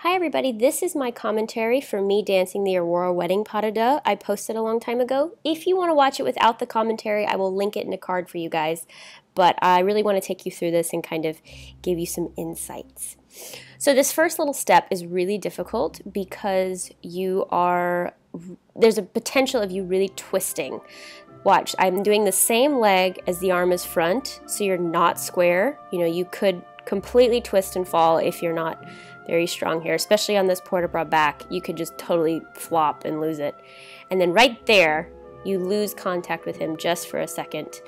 Hi everybody, this is my commentary for me dancing the Aurora wedding pas de deux I posted a long time ago. If you want to watch it without the commentary, I will link it in a card for you guys. But I really want to take you through this and kind of give you some insights. So this first little step is really difficult because there's a potential of you really twisting. Watch, I'm doing the same leg as the arm is front, so you're not square. You know, you could completely twist and fall if you're not very strong here, especially on this port-de-bras back. You could just totally flop and lose it. And then right there, you lose contact with him just for a second.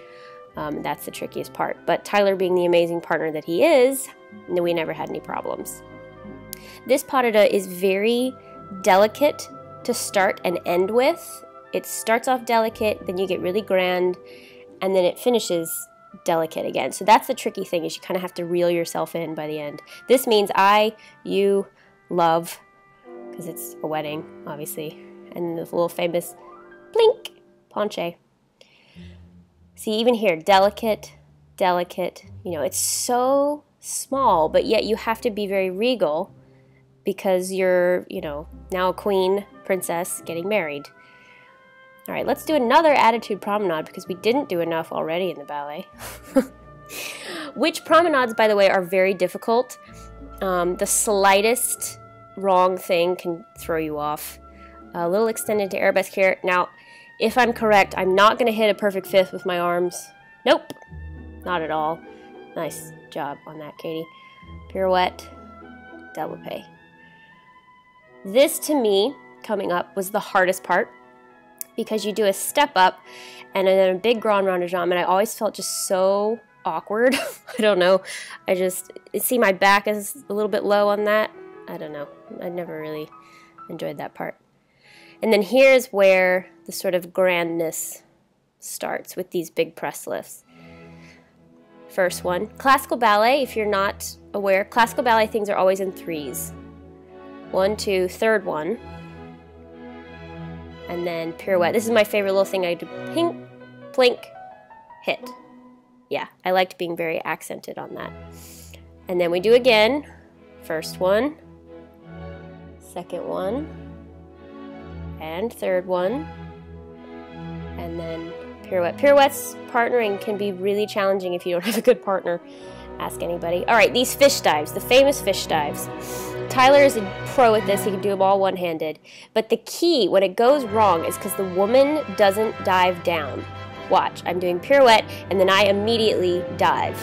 That's the trickiest part. But Tyler, being the amazing partner that he is, we never had any problems. This pas de deux is very delicate to start and end with. It starts off delicate, then you get really grand, and then it finishes delicate again. So that's the tricky thing, is you kind of have to reel yourself in by the end. This means I, you, love, because it's a wedding, obviously, and the little famous blink, penché. See, even here, delicate, delicate, you know, it's so small, but yet you have to be very regal because you're, you know, now a queen, princess, getting married. All right, let's do another attitude promenade because we didn't do enough already in the ballet. Which promenades, by the way, are very difficult. The slightest wrong thing can throw you off. A little extended to arabesque here. Now, if I'm correct, I'm not going to hit a perfect fifth with my arms. Nope, not at all. Nice job on that, Katie. Pirouette, développé. This, to me, coming up, was the hardest part, because you do a step up and then a big grand rond de jambe, and I always felt just so awkward. I don't know. See, my back is a little bit low on that. I don't know. I never really enjoyed that part. And then here's where the sort of grandness starts with these big press lifts. First one. Classical ballet, if you're not aware, classical ballet things are always in threes. 1, 2, third one. And then pirouette. This is my favorite little thing I do. Pink, blink, hit. Yeah, I liked being very accented on that. And then we do again. First one, second one, and third one. And then pirouette. Pirouettes partnering can be really challenging if you don't have a good partner. Ask anybody. All right, these fish dives, the famous fish dives. Tyler is a pro at this. He can do them all one-handed. But the key, when it goes wrong, is because the woman doesn't dive down. Watch, I'm doing pirouette, and then I immediately dive.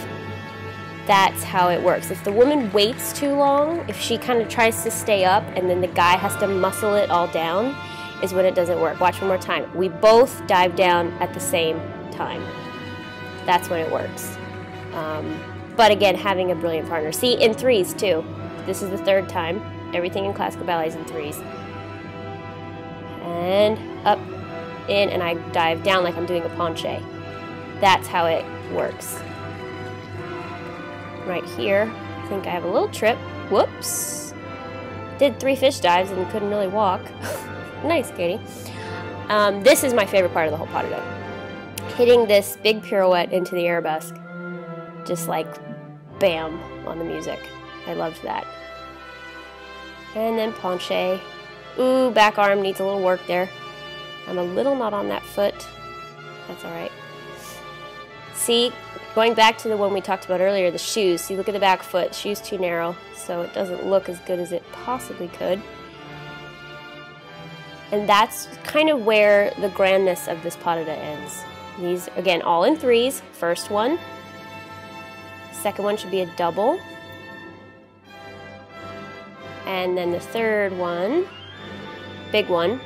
That's how it works. If the woman waits too long, if she kind of tries to stay up, and then the guy has to muscle it all down, is when it doesn't work. Watch one more time. We both dive down at the same time. That's when it works. But again, having a brilliant partner. See, in threes, too. This is the third time. Everything in classical ballet is in threes. And up, in, and I dive down like I'm doing a penché. That's how it works. Right here, I think I have a little trip. Whoops. Did 3 fish dives and couldn't really walk. Nice, Katie. This is my favorite part of the whole pas de deux. Hitting this big pirouette into the arabesque. Just like bam on the music. I loved that. And then penché. Ooh, back arm needs a little work there. I'm a little not on that foot. That's all right. See, going back to the one we talked about earlier, the shoes. See, look at the back foot. Shoe's too narrow, so it doesn't look as good as it possibly could. And that's kind of where the grandness of this pas de deux ends. These, again, all in threes. First one. Second one should be a double. And then the third one, big one.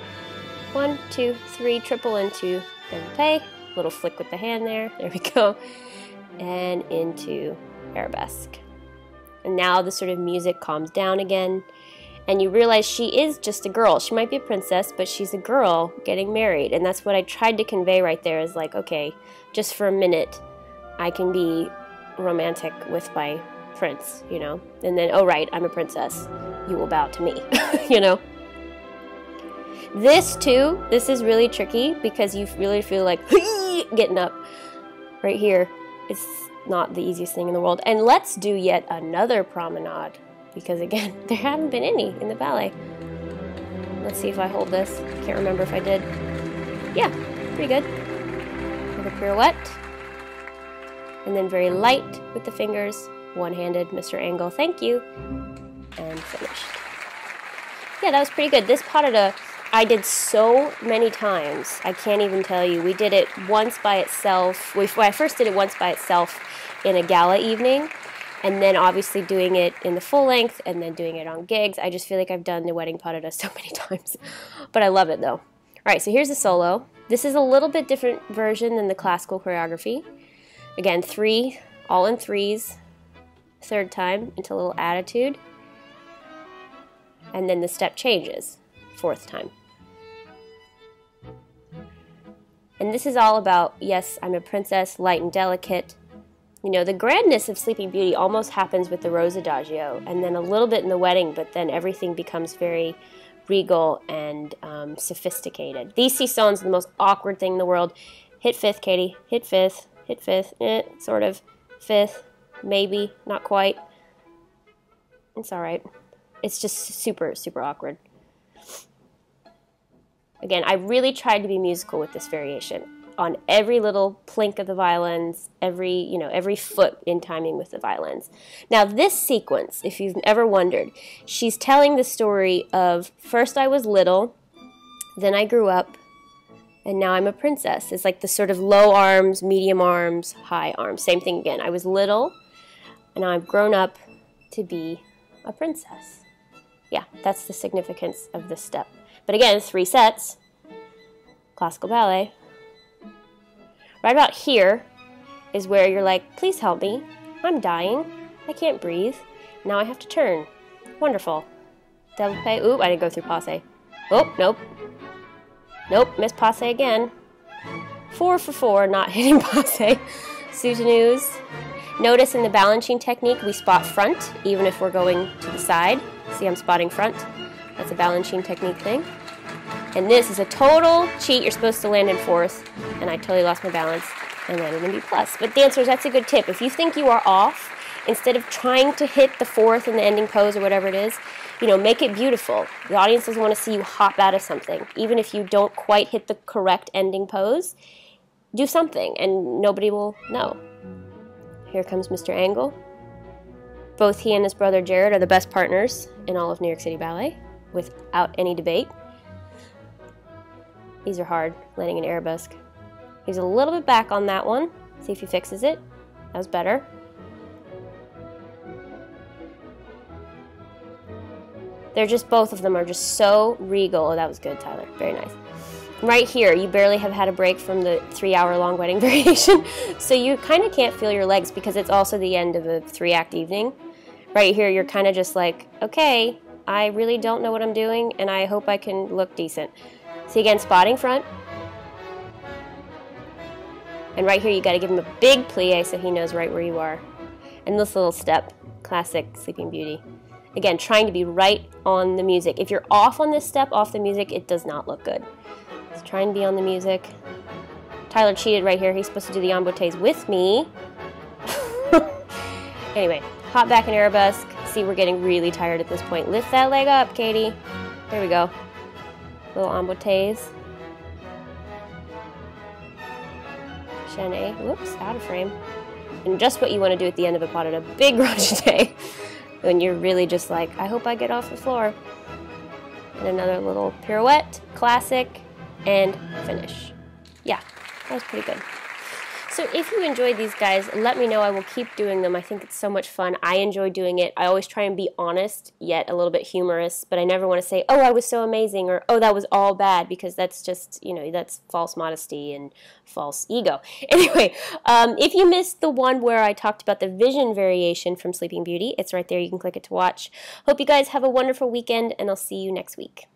1, 2, 3, triple into développé. Little flick with the hand there. There we go. And into arabesque. And now the sort of music calms down again. And you realize she is just a girl. She might be a princess, but she's a girl getting married. And that's what I tried to convey right there, is like, okay, just for a minute, I can be romantic with my prince, you know? And then, oh right, I'm a princess. You will bow to me, you know? This too, this is really tricky because you really feel like getting up right here. It's not the easiest thing in the world. And let's do yet another promenade because again, there haven't been any in the ballet. Let's see if I hold this. Can't remember if I did. Yeah, pretty good. With a pirouette. And then very light with the fingers, one-handed, Mr. Angle, thank you, and finished. Yeah, that was pretty good. This pas de deux I did so many times, I can't even tell you. We did it once by itself. Well, I first did it once by itself in a gala evening, and then obviously doing it in the full length, and then doing it on gigs. I just feel like I've done the wedding pas de deux so many times, but I love it though. All right, so here's the solo. This is a little bit different version than the classical choreography. Again, 3, all in 3s, third time into a little attitude, and then the step changes, 4th time. And this is all about, yes, I'm a princess, light and delicate. You know, the grandness of Sleeping Beauty almost happens with the Rose Adagio, and then a little bit in the wedding, but then everything becomes very regal and sophisticated. These 𝐂𝐶 are the most awkward thing in the world. Hit 5th, Katie. Hit 5th. Hit 5th. Sort of. 5th. Maybe. Not quite. It's alright. It's just super, super awkward. Again, I really tried to be musical with this variation. On every little plink of the violins, every foot in timing with the violins. Now this sequence, if you've ever wondered, she's telling the story of first I was little, then I grew up, and now I'm a princess. It's like the sort of low arms, medium arms, high arms. Same thing again. I was little, and now I've grown up to be a princess. Yeah, that's the significance of this step. But again, 3 sets, classical ballet. Right about here is where you're like, please help me. I'm dying. I can't breathe. Now I have to turn. Wonderful. Développé. Oop, I didn't go through passe. Oh, nope. Nope, missed passe again. 4 for 4, not hitting passe. Soutenus. Notice in the balancing technique, we spot front, even if we're going to the side. See, I'm spotting front. That's a balancing technique thing. And this is a total cheat. You're supposed to land in 4th, and I totally lost my balance and landed in B+. But dancers, that's a good tip. If you think you are off, instead of trying to hit the 4th in the ending pose or whatever it is, make it beautiful. The audience doesn't want to see you hop out of something. Even if you don't quite hit the correct ending pose, do something, and nobody will know. Here comes Mr. Angle. Both he and his brother Jared are the best partners in all of New York City Ballet, without any debate. These are hard, landing an arabesque. He's a little bit back on that one. See if he fixes it. That was better. They're just, both of them are just so regal. Oh, that was good, Tyler. Very nice. Right here, you barely have had a break from the 3-hour-long wedding variation, so you kind of can't feel your legs because it's also the end of a 3-act evening. Right here, you're kind of just like, okay, I really don't know what I'm doing, and I hope I can look decent. See, again, spotting front. And right here, you got to give him a big plie so he knows right where you are. And this little step, classic Sleeping Beauty. Again, trying to be right on the music. If you're off on this step, off the music, it does not look good. So try and be on the music. Tyler cheated right here. He's supposed to do the embouteils with me. Anyway, hop back in arabesque. See, we're getting really tired at this point. Lift that leg up, Katie. There we go. Little embouteils. Chaîné. Whoops, out of frame. And just what you want to do at the end of a pas de deux. Big rejeté. When you're really just like, I hope I get off the floor. And another little pirouette, classic, and finish. Yeah, that was pretty good. So if you enjoyed these guys, let me know. I will keep doing them. I think it's so much fun. I enjoy doing it. I always try and be honest, yet a little bit humorous, but I never want to say, oh, I was so amazing, or oh, that was all bad, because that's just, that's false modesty and false ego. Anyway, if you missed the one where I talked about the vision variation from Sleeping Beauty, it's right there. You can click it to watch. Hope you guys have a wonderful weekend, and I'll see you next week.